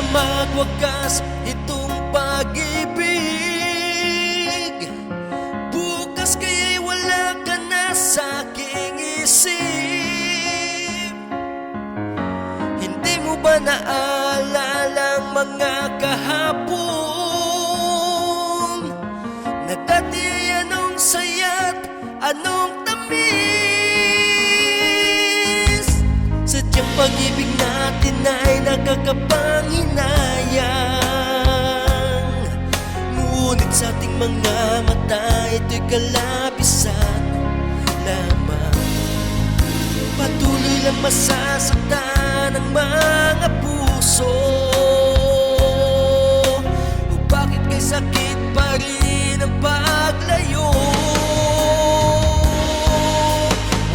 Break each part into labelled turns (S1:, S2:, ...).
S1: magwakas itong pag-ibig. Bukas kaya'y wala ka na sa'king isip. Hindi mo ba naalala ang mga kahapon? Na dati ay anong saya't anong tamis. Sadyang pag-ibig natin ay nakakapanghinayang. Ngunit sa ating mga mata ito'y kalabisan lamang. Patuloy lang masasaktan ang mga puso. O bakit kay sakit pa rin ang paglayo?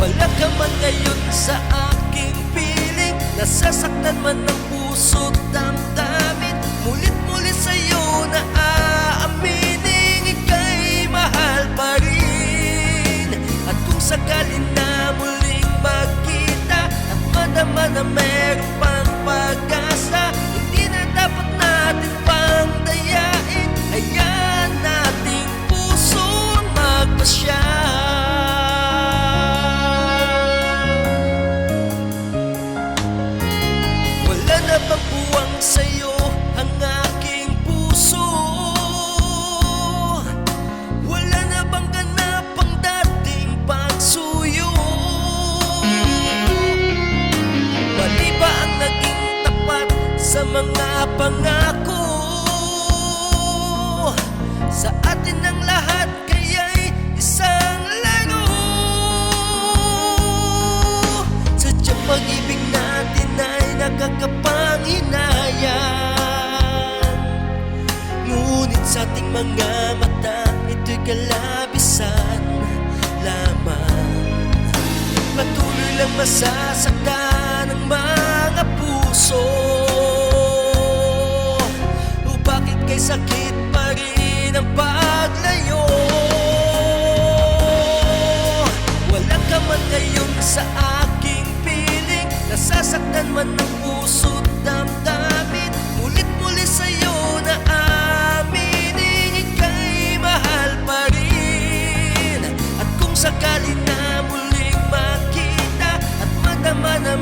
S1: Wala ka man ngayon sa aking piling. Nasasaktan man ang puso't damdamin. Mulit-mulit sa'yo na aaminin, ika'y mahal pa rin. At kung sakali na muling magkita at madama na meron pang pag-asa, hindi na dapat natin pang dayain. Hayaan nating puso'n magpasya. Wala na bang puwang sa'yo ang aking puso? Wala na bang ganap ang dating pagsuyo? Mali ba ang naging tapat sa mga pangako? Sa atin ang lahat kaya'y isang laro. Sadyang pag-ibig natin ay nakakapanghinayang. Ngunit sa ating mga mata ito'y kalabisan lamang. Patuloy lang masasaktan ang mga puso. O bakit kay sakit pa rin ang paglayo? Wala ka man ngayon sa aking piling. Nasasaktan man ang puso't damdamin. Mulit-mulit sa'yo na aminin, ika'y mahal pa rin. At kung sakali na muling makita at madama na